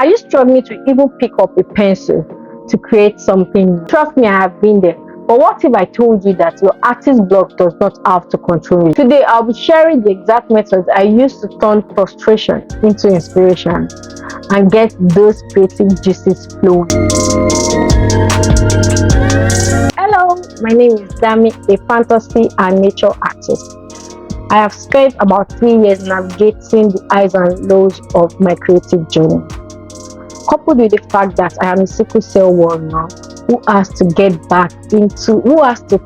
Are you struggling to even pick up a pencil to create something? Trust me, I have been there. But what if I told you that your artist block does not have to control you? Today, I'll be sharing the exact methods I use to turn frustration into inspiration and get those creative juices flowing. Hello, my name is Dami, a fantasy and nature artist. I have spent about 3 years navigating the highs and lows of my creative journey. Coupled with the fact that I am a sickle cell warrior who has to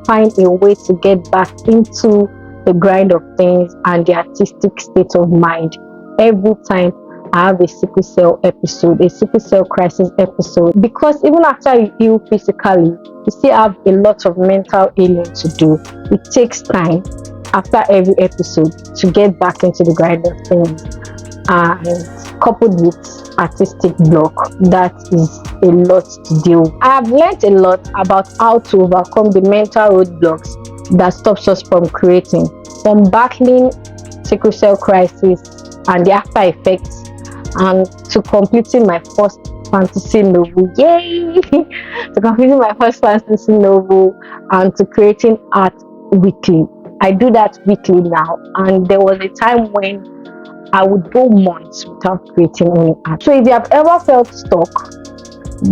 find a way to get back into the grind of things and the artistic state of mind every time I have a sickle cell episode, a sickle cell crisis episode. Because even after you heal physically, you still have a lot of mental healing to do. It takes time after every episode to get back into the grind of things, and coupled with artistic block, that is a lot to deal with. I have learned a lot about how to overcome the mental roadblocks that stops us from creating, from battling sickle cell crisis and the after effects, and to completing my first fantasy novel. Yay! To completing my first fantasy novel and to creating art weekly. I do that weekly now, and there was a time when I would go months without creating any art. So if you have ever felt stuck,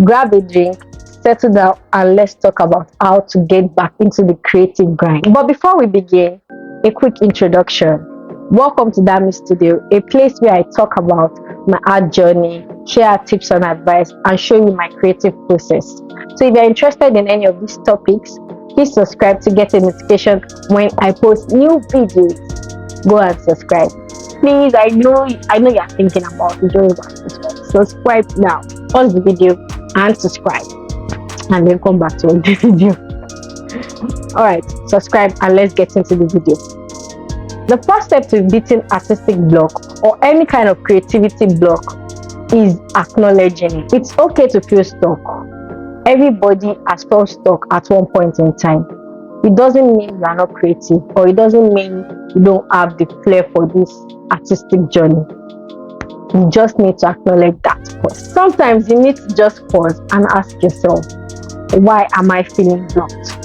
grab a drink, settle down, and let's talk about how to get back into the creative grind. But before we begin, a quick introduction. Welcome to Dami Studio, a place where I talk about my art journey, share tips and advice, and show you my creative process. So if you're interested in any of these topics, please subscribe to get a notification when I post new videos. Go and subscribe. Please, I know you're thinking about it. Subscribe now. Pause the video and subscribe. And then come back to the video. Alright, subscribe and let's get into the video. The first step to beating artistic block or any kind of creativity block is acknowledging it. It's okay to feel stuck. Everybody has felt stuck at one point in time. It doesn't mean you are not creative, or it doesn't mean you don't have the flair for this artistic journey. You just need to acknowledge that first. Sometimes you need to just pause and ask yourself, why am I feeling blocked?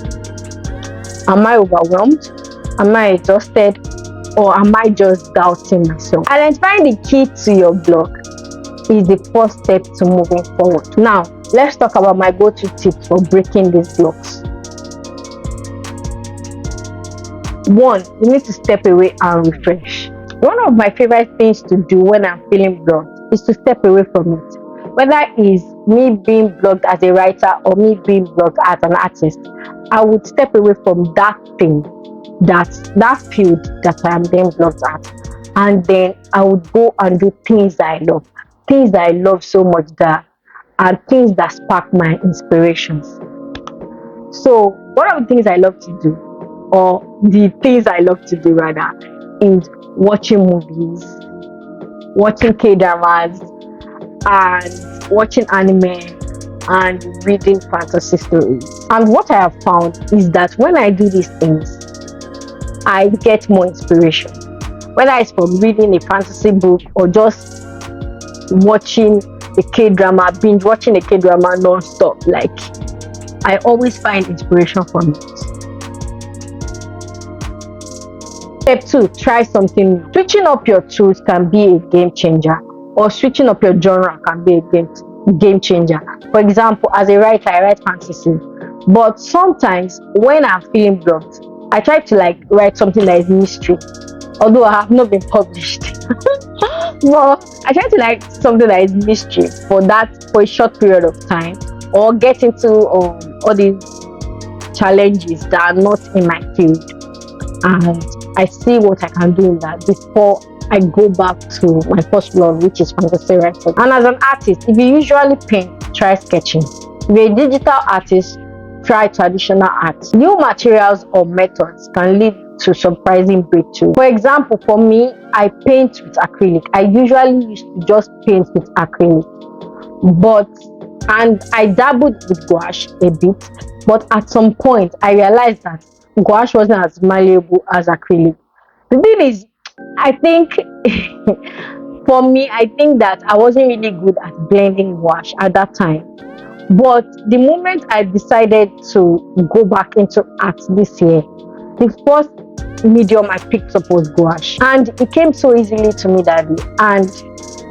Am I overwhelmed? Am I exhausted? Or am I just doubting myself? Identifying the key to your block is the first step to moving forward. Now, let's talk about my go-to tips for breaking these blocks. 1. You need to step away and refresh. One of my favorite things to do when I'm feeling blocked is to step away from it. Whether it's me being blocked as a writer or me being blocked as an artist, I would step away from that thing, that field that I am being blocked at, and then I would go and do things that I love so much, and things that spark my inspirations. So one of the things I love to do, or the things I love to do rather, is watching movies, watching K-dramas, and watching anime, and reading fantasy stories. And what I have found is that when I do these things, I get more inspiration. Whether it's from reading a fantasy book or just watching a K-drama, binge watching a K-drama non-stop, like, I always find inspiration from it. Step 2, try something new. Switching up your tools can be a game changer, or switching up your genre can be a game changer. For example, as a writer, I write fantasy, but sometimes when I'm feeling blocked, I try to write something that is mystery, although I have not been published. But I try to write something that is mystery for a short period of time, or get into all these challenges that are not in my field, and I see what I can do in that before I go back to my first love, which is fantasy writing. And as an artist, if you usually paint, try sketching. If you're a digital artist, try traditional art. New materials or methods can lead to surprising breakthroughs. For example, for me, I paint with acrylic. I usually used to just paint with acrylic, and I dabbled with gouache a bit, but at some point I realized that gouache wasn't as malleable as acrylic. The thing is, I think For me, I think that I wasn't really good at blending gouache at that time. But the moment I decided to go back into art this year, the first medium I picked up was gouache, and it came so easily to me that day. And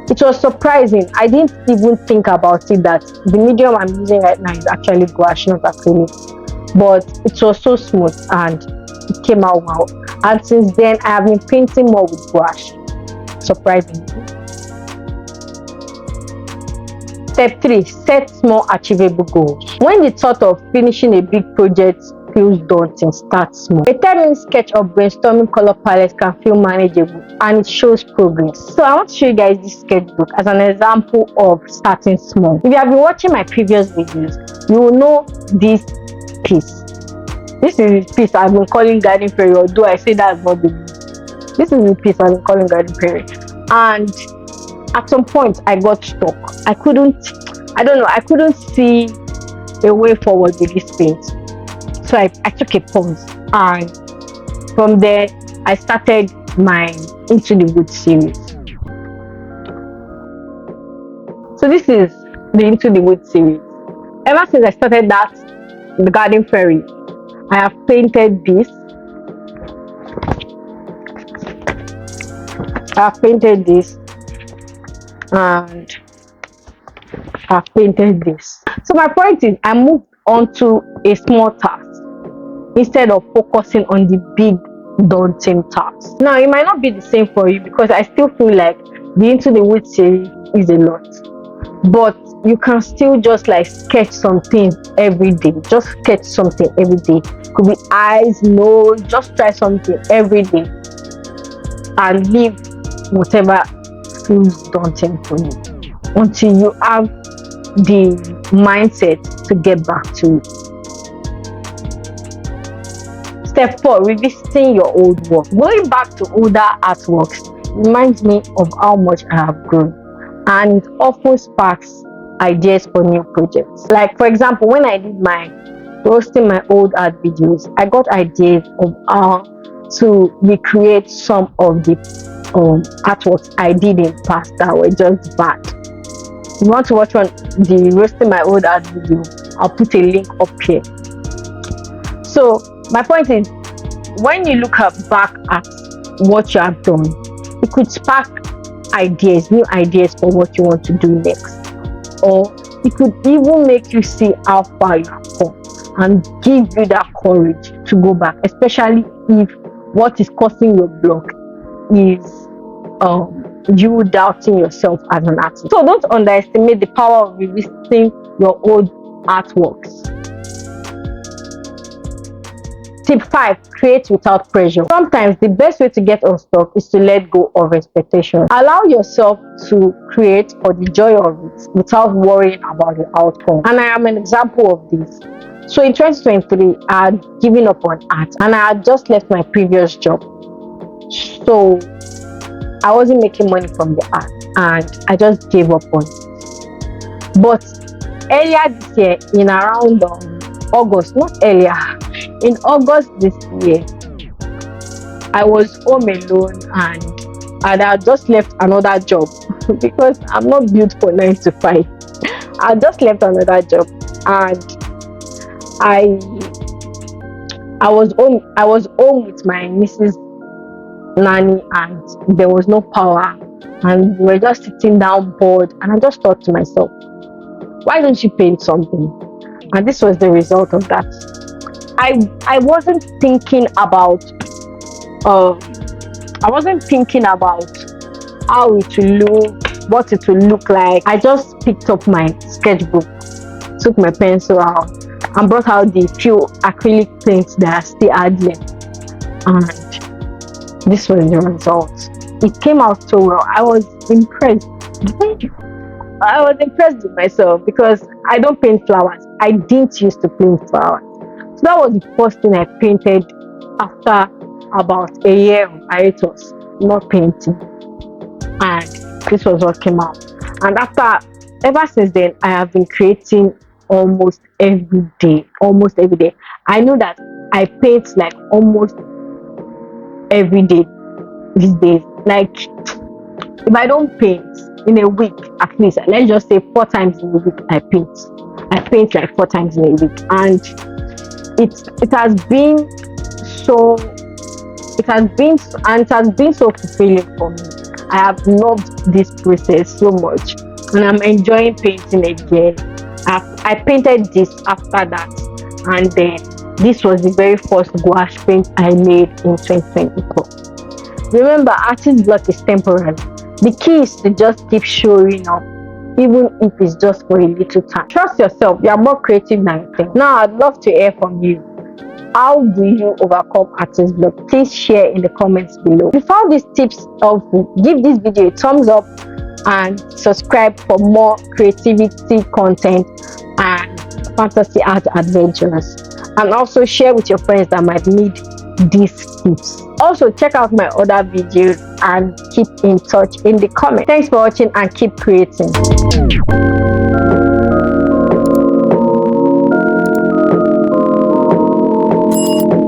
it was surprising. I didn't even think about it that the medium I'm using right now is actually gouache, not acrylic. But it was so smooth and it came out well. And since then, I have been painting more with gouache, surprisingly. Step 3, set small achievable goals. When the thought of finishing a big project feels daunting, start small. A 10-minute sketch of brainstorming color palettes can feel manageable and it shows progress. So I want to show you guys this sketchbook as an example of starting small. If you have been watching my previous videos, you will know this piece. This is the piece I've been calling Garden Fairy, although I say that's not the piece. This is the piece I've been calling Garden Fairy. And at some point I got stuck. I couldn't see a way forward with this paint. So I took a pause, and from there I started my Into the Woods series. So this is the Into the Woods series. Ever since I started that, the Garden Fairy, I have painted this. And I've painted this. So my point is, I moved on to a small task instead of focusing on the big daunting task. Now it might not be the same for you, because I still feel like the Into the Woods series is a lot, but you can still just like sketch something every day. Just sketch something every day. Could be eyes, nose, just try something every day and leave whatever feels daunting for you until you have the mindset to get back to it. Step 4, revisiting your old work. Going back to older artworks reminds me of how much I have grown, and it often sparks ideas for new projects. Like for example, when I did my roasting my old art videos, I got ideas of how to recreate some of the artworks I did in past that were just bad. If you want to watch the roasting my old art video, I'll put a link up here. So my point is, when you look back at what you have done, it could spark ideas, new ideas for what you want to do next, or it could even make you see how far you have come and give you that courage to go back, especially if what is causing your block is you doubting yourself as an artist. So don't underestimate the power of revisiting your old artworks. Tip 5, create without pressure. Sometimes the best way to get unstuck is to let go of expectations. Allow yourself to create for the joy of it without worrying about the outcome. And I am an example of this. So in 2023, I had given up on art and I had just left my previous job. So I wasn't making money from the art and I just gave up on it. But earlier this year, in around August, not earlier, in August this year, I was home alone and I had just left another job because I'm not built for 9 to 5. I just left another job and I was home with my Mrs. Nanny, and there was no power and we were just sitting down bored, and I just thought to myself, why don't you paint something? And this was the result of that. I wasn't thinking about how it will look, what it will look like. I just picked up my sketchbook, took my pencil out and brought out the few acrylic paints that I still had left, and this was the result. It came out so well. I was impressed. I was impressed with myself because I don't paint flowers. I didn't used to paint flowers. So that was the first thing I painted after about a year of hiatus, not painting. And this was what came out. And ever since then, I have been creating almost every day. I know that I paint like almost every day these days. Like if I don't paint in a week, at least let's just say 4 times in a week I paint like 4 times in a week, and it has been so it has been so fulfilling for me. I have loved this process so much, and I'm enjoying painting again. I painted this after that, and then this was the very first gouache paint I made in 2024. Remember, artist block is temporary. The key is to just keep showing up, even if it's just for a little time. Trust yourself, you are more creative than you think. Now, I'd love to hear from you. How do you overcome artist block? Please share in the comments below. If you found these tips helpful, give this video a thumbs up and subscribe for more creativity content and fantasy art adventures. And also share with your friends that might need these tips. Also check out my other videos and keep in touch in the comments. Thanks for watching and keep creating.